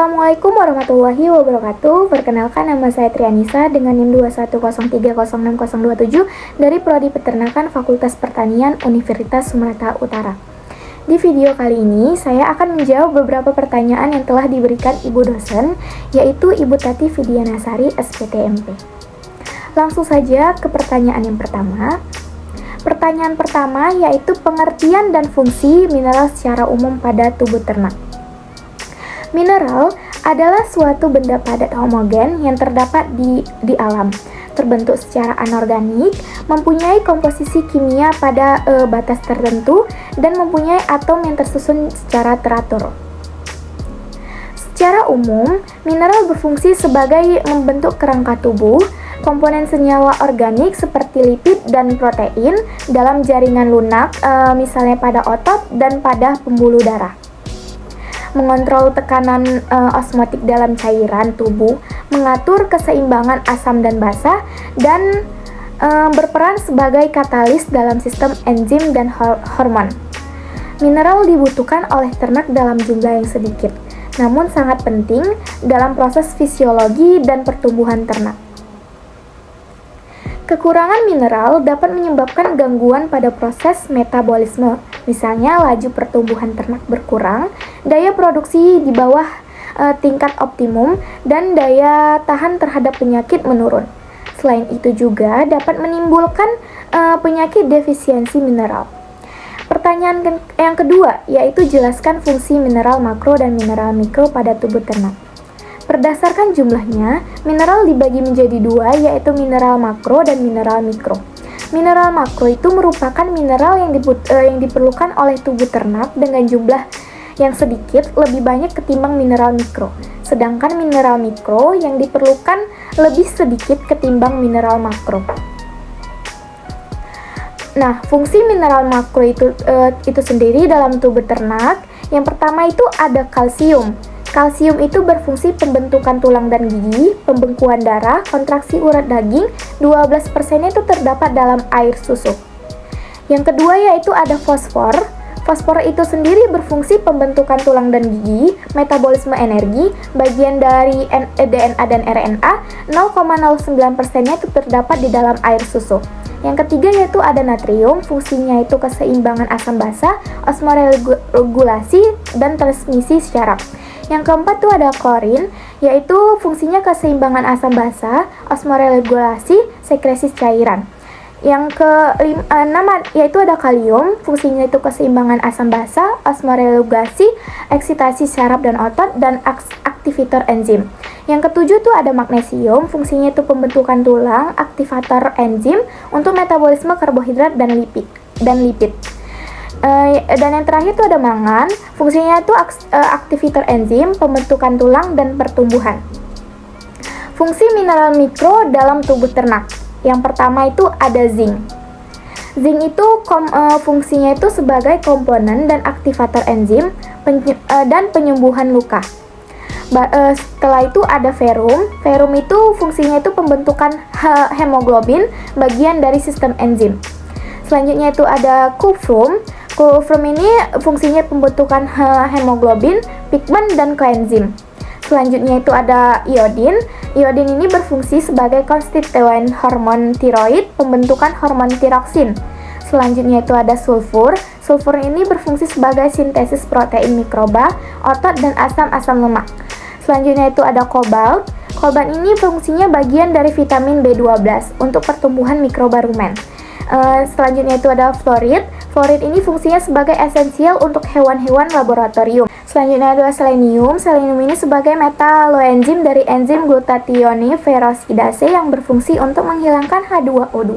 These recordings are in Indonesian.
Assalamualaikum warahmatullahi wabarakatuh. Perkenalkan, nama saya Trianisa dengan NIM 210306027 dari Prodi Peternakan Fakultas Pertanian Universitas Sumatera Utara. Di video kali ini, saya akan menjawab beberapa pertanyaan yang telah diberikan Ibu dosen, yaitu Ibu Tati Fidianasari, SPTMP. Langsung saja ke pertanyaan yang pertama. Pertanyaan pertama yaitu pengertian dan fungsi mineral secara umum pada tubuh ternak. Mineral adalah suatu benda padat homogen yang terdapat di alam, terbentuk secara anorganik, mempunyai komposisi kimia pada batas tertentu, dan mempunyai atom yang tersusun secara teratur. Secara umum, mineral berfungsi sebagai membentuk kerangka tubuh, komponen senyawa organik seperti lipid dan protein dalam jaringan lunak, misalnya pada otot dan pada pembuluh darah. Mengontrol tekanan osmotik dalam cairan tubuh, mengatur keseimbangan asam dan basa, dan berperan sebagai katalis dalam sistem enzim dan hormon. Mineral dibutuhkan oleh ternak dalam jumlah yang sedikit, namun sangat penting dalam proses fisiologi dan pertumbuhan ternak. Kekurangan mineral dapat menyebabkan gangguan pada proses metabolisme, misalnya laju pertumbuhan ternak berkurang, daya produksi di bawah tingkat optimum, dan daya tahan terhadap penyakit menurun. Selain itu juga dapat menimbulkan penyakit defisiensi mineral. Pertanyaan yang kedua yaitu jelaskan fungsi mineral makro dan mineral mikro pada tubuh ternak. Berdasarkan jumlahnya, mineral dibagi menjadi dua, yaitu mineral makro dan mineral mikro. Mineral makro itu merupakan mineral yang diperlukan oleh tubuh ternak dengan jumlah yang sedikit lebih banyak ketimbang mineral mikro. Sedangkan mineral mikro yang diperlukan lebih sedikit ketimbang mineral makro. Nah, fungsi mineral makro itu sendiri dalam tubuh ternak, yang pertama itu ada kalsium. Kalsium itu berfungsi pembentukan tulang dan gigi, pembekuan darah, kontraksi urat daging, 12% itu terdapat dalam air susu. Yang kedua yaitu ada fosfor. Fosfor itu sendiri berfungsi pembentukan tulang dan gigi, metabolisme energi, bagian dari DNA dan RNA, 0,09%-nya itu terdapat di dalam air susu. Yang ketiga yaitu ada natrium, fungsinya itu keseimbangan asam basa, osmoregulasi, dan transmisi syaraf. Yang keempat tuh ada klorin, yaitu fungsinya keseimbangan asam basa, osmoregulasi, sekresi cairan. Yang keenam yaitu ada kalium, fungsinya itu keseimbangan asam basa, osmoregulasi, eksitasi syaraf dan otot, dan aktivator enzim. Yang ketujuh tuh ada magnesium, fungsinya itu pembentukan tulang, aktivator enzim untuk metabolisme karbohidrat dan lipid. Dan yang terakhir itu ada mangan, fungsinya itu aktivator enzim, pembentukan tulang, dan pertumbuhan. Fungsi mineral mikro dalam tubuh ternak. Yang pertama itu ada zinc. Zinc itu fungsinya itu sebagai komponen dan aktivator enzim dan penyembuhan luka. Setelah itu ada ferrum. Ferrum itu fungsinya itu pembentukan hemoglobin, bagian dari sistem enzim. Selanjutnya itu ada kufrum. Kufrum ini fungsinya pembentukan hemoglobin, pigmen, dan koenzim. Selanjutnya itu ada iodin. Iodin ini berfungsi sebagai konstituen hormon tiroid, pembentukan hormon tiroksin. Selanjutnya itu ada sulfur. Sulfur ini berfungsi sebagai sintesis protein mikroba, otot, dan asam lemak. Selanjutnya itu ada kobalt. Kobalt ini fungsinya bagian dari vitamin B12 untuk pertumbuhan mikroba rumen. Selanjutnya itu ada fluorid. Fluorid ini fungsinya sebagai esensial untuk hewan-hewan laboratorium. Selanjutnya ada selenium. Selenium ini sebagai metaloenzim dari enzim glutatione peroxidase yang berfungsi untuk menghilangkan H2O2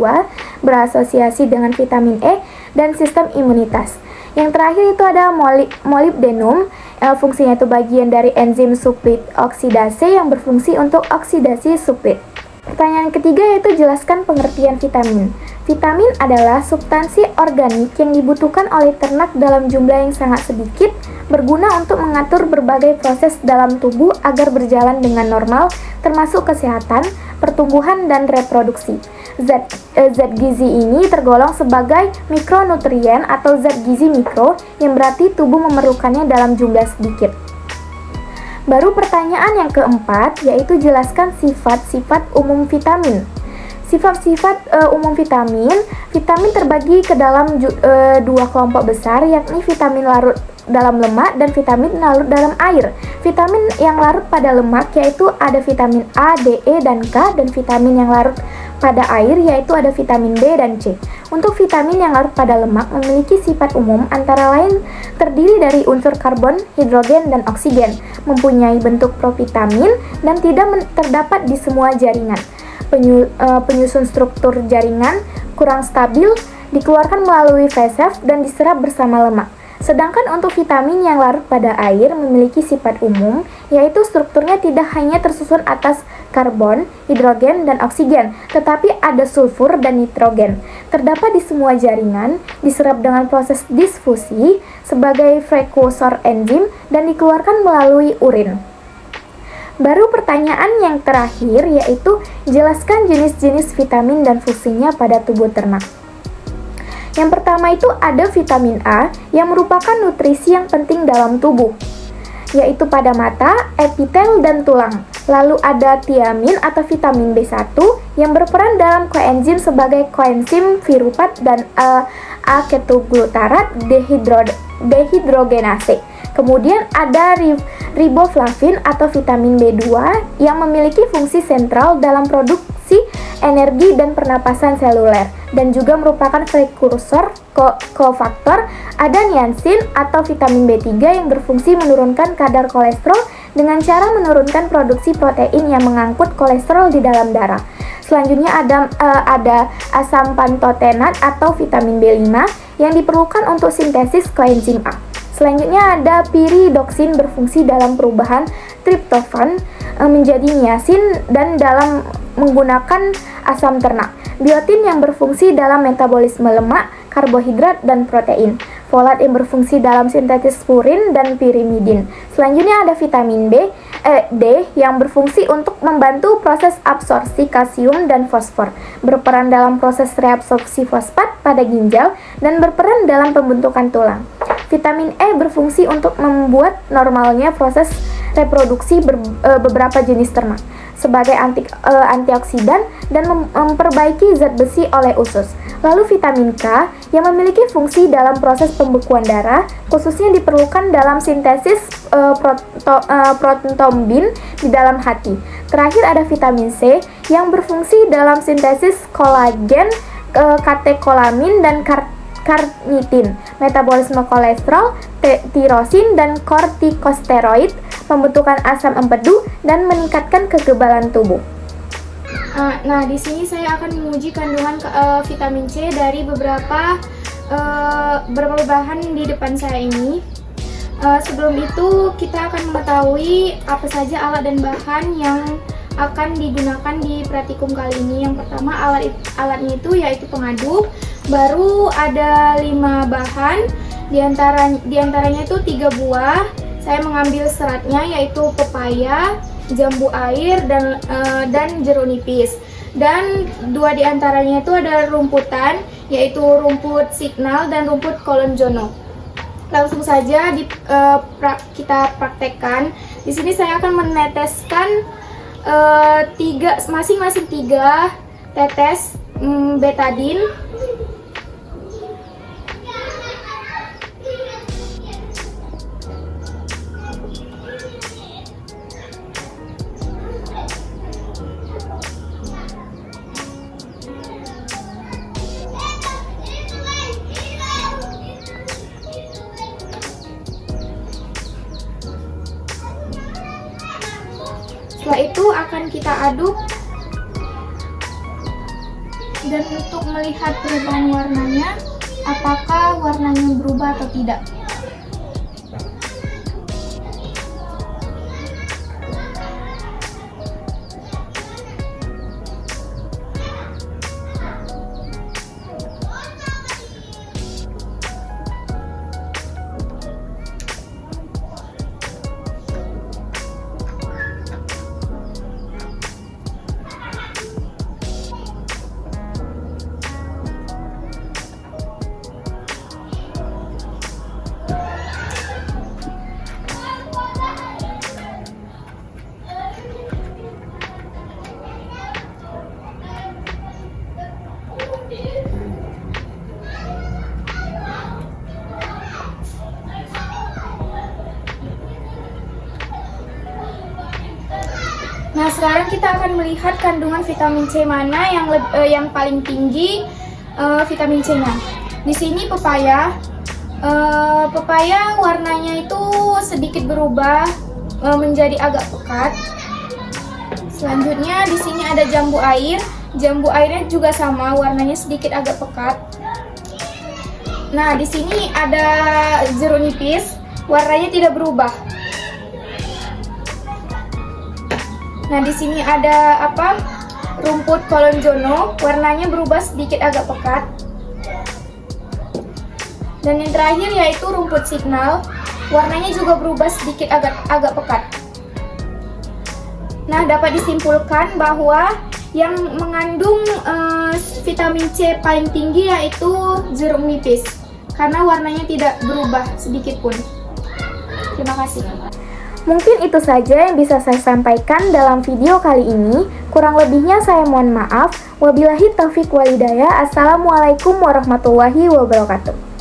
berasosiasi dengan vitamin E dan sistem imunitas. Yang terakhir itu ada molybdenum. Fungsinya itu bagian dari enzim suplid oksidase yang berfungsi untuk oksidasi suplid. Pertanyaan ketiga yaitu jelaskan pengertian vitamin. Vitamin adalah substansi organik yang dibutuhkan oleh ternak dalam jumlah yang sangat sedikit, berguna untuk mengatur berbagai proses dalam tubuh agar berjalan dengan normal, termasuk kesehatan, pertumbuhan, dan reproduksi. Zat gizi ini tergolong sebagai mikronutrien atau zat gizi mikro yang berarti tubuh memerlukannya dalam jumlah sedikit. Baru pertanyaan yang keempat, yaitu jelaskan sifat-sifat umum vitamin. Sifat-sifat umum vitamin terbagi ke dalam dua kelompok besar, yakni vitamin larut dalam lemak dan vitamin larut dalam air. Vitamin yang larut pada lemak yaitu ada vitamin A, D, E, dan K, dan vitamin yang larut pada air yaitu ada vitamin B dan C. Untuk vitamin yang larut pada lemak memiliki sifat umum antara lain terdiri dari unsur karbon, hidrogen, dan oksigen, mempunyai bentuk provitamin dan tidak terdapat di semua jaringan. Penyusun struktur jaringan kurang stabil, dikeluarkan melalui feses dan diserap bersama lemak. Sedangkan untuk vitamin yang larut pada air memiliki sifat umum, yaitu strukturnya tidak hanya tersusun atas karbon, hidrogen, dan oksigen, tetapi ada sulfur dan nitrogen. Terdapat di semua jaringan, diserap dengan proses disfusi sebagai prekursor enzim dan dikeluarkan melalui urin. Baru pertanyaan yang terakhir, yaitu jelaskan jenis-jenis vitamin dan fungsinya pada tubuh ternak. Yang pertama itu ada vitamin A yang merupakan nutrisi yang penting dalam tubuh, yaitu pada mata, epitel, dan tulang. Lalu ada tiamin atau vitamin B1 yang berperan dalam koenzim sebagai koenzim piruvat dan A-ketoglutarat dehidrogenase. Kemudian ada riboflavin atau vitamin B2 yang memiliki fungsi sentral dalam produksi energi dan pernapasan seluler dan juga merupakan prekursor kofaktor. Ada niacin atau vitamin B3 yang berfungsi menurunkan kadar kolesterol dengan cara menurunkan produksi protein yang mengangkut kolesterol di dalam darah. Selanjutnya ada asam pantotenat atau vitamin B5 yang diperlukan untuk sintesis koenzim A. Selanjutnya ada piridoksin berfungsi dalam perubahan triptofan menjadi niacin dan dalam menggunakan asam ternak. Biotin yang berfungsi dalam metabolisme lemak, karbohidrat, dan protein. Folat yang berfungsi dalam sintesis purin dan pirimidin. Selanjutnya ada vitamin D yang berfungsi untuk membantu proses absorpsi kalsium dan fosfor, berperan dalam proses reabsorpsi fosfat pada ginjal, dan berperan dalam pembentukan tulang. Vitamin E berfungsi untuk membuat normalnya proses reproduksi beberapa jenis ternak sebagai antioksidan dan memperbaiki zat besi oleh usus. Lalu vitamin K yang memiliki fungsi dalam proses pembekuan darah, khususnya diperlukan dalam sintesis protombin di dalam hati. Terakhir ada vitamin C yang berfungsi dalam sintesis kolagen, katekolamin, dan karnitin, metabolisme kolesterol, tirosin, dan kortikosteroid, pembentukan asam empedu, dan meningkatkan kekebalan tubuh. Nah, di sini saya akan menguji kandungan vitamin C dari beberapa bahan di depan saya ini. Sebelum itu, kita akan mengetahui apa saja alat dan bahan yang akan digunakan di praktikum kali ini. Yang pertama, alatnya itu yaitu pengaduk. Baru ada 5 bahan, diantaranya itu 3 buah. Saya mengambil seratnya yaitu pepaya, jambu air, dan jeruk nipis. Dan 2 diantaranya itu ada rumputan, yaitu rumput signal dan rumput kolonjono. Langsung saja kita praktekkan. Di sini saya akan meneteskan masing-masing 3 tetes betadin. Setelah itu akan kita aduk, dan untuk melihat perubahan warnanya, apakah warnanya berubah atau tidak. sekarang kita akan melihat kandungan vitamin C mana yang paling tinggi vitamin C-nya. Di sini pepaya. Pepaya warnanya itu sedikit berubah menjadi agak pekat. Selanjutnya di sini ada jambu air. Jambu airnya juga sama, warnanya sedikit agak pekat. Nah, di sini ada jeruk nipis, warnanya tidak berubah. Nah, di sini ada rumput kolonjono, warnanya berubah sedikit agak pekat. Dan yang terakhir yaitu rumput signal, warnanya juga berubah sedikit agak pekat. Nah, dapat disimpulkan bahwa yang mengandung vitamin C paling tinggi yaitu jeruk nipis, karena warnanya tidak berubah sedikit pun. Terima kasih. Mungkin itu saja yang bisa saya sampaikan dalam video kali ini. Kurang lebihnya saya mohon maaf. Wabillahi taufiq walhidayah. Assalamualaikum warahmatullahi wabarakatuh.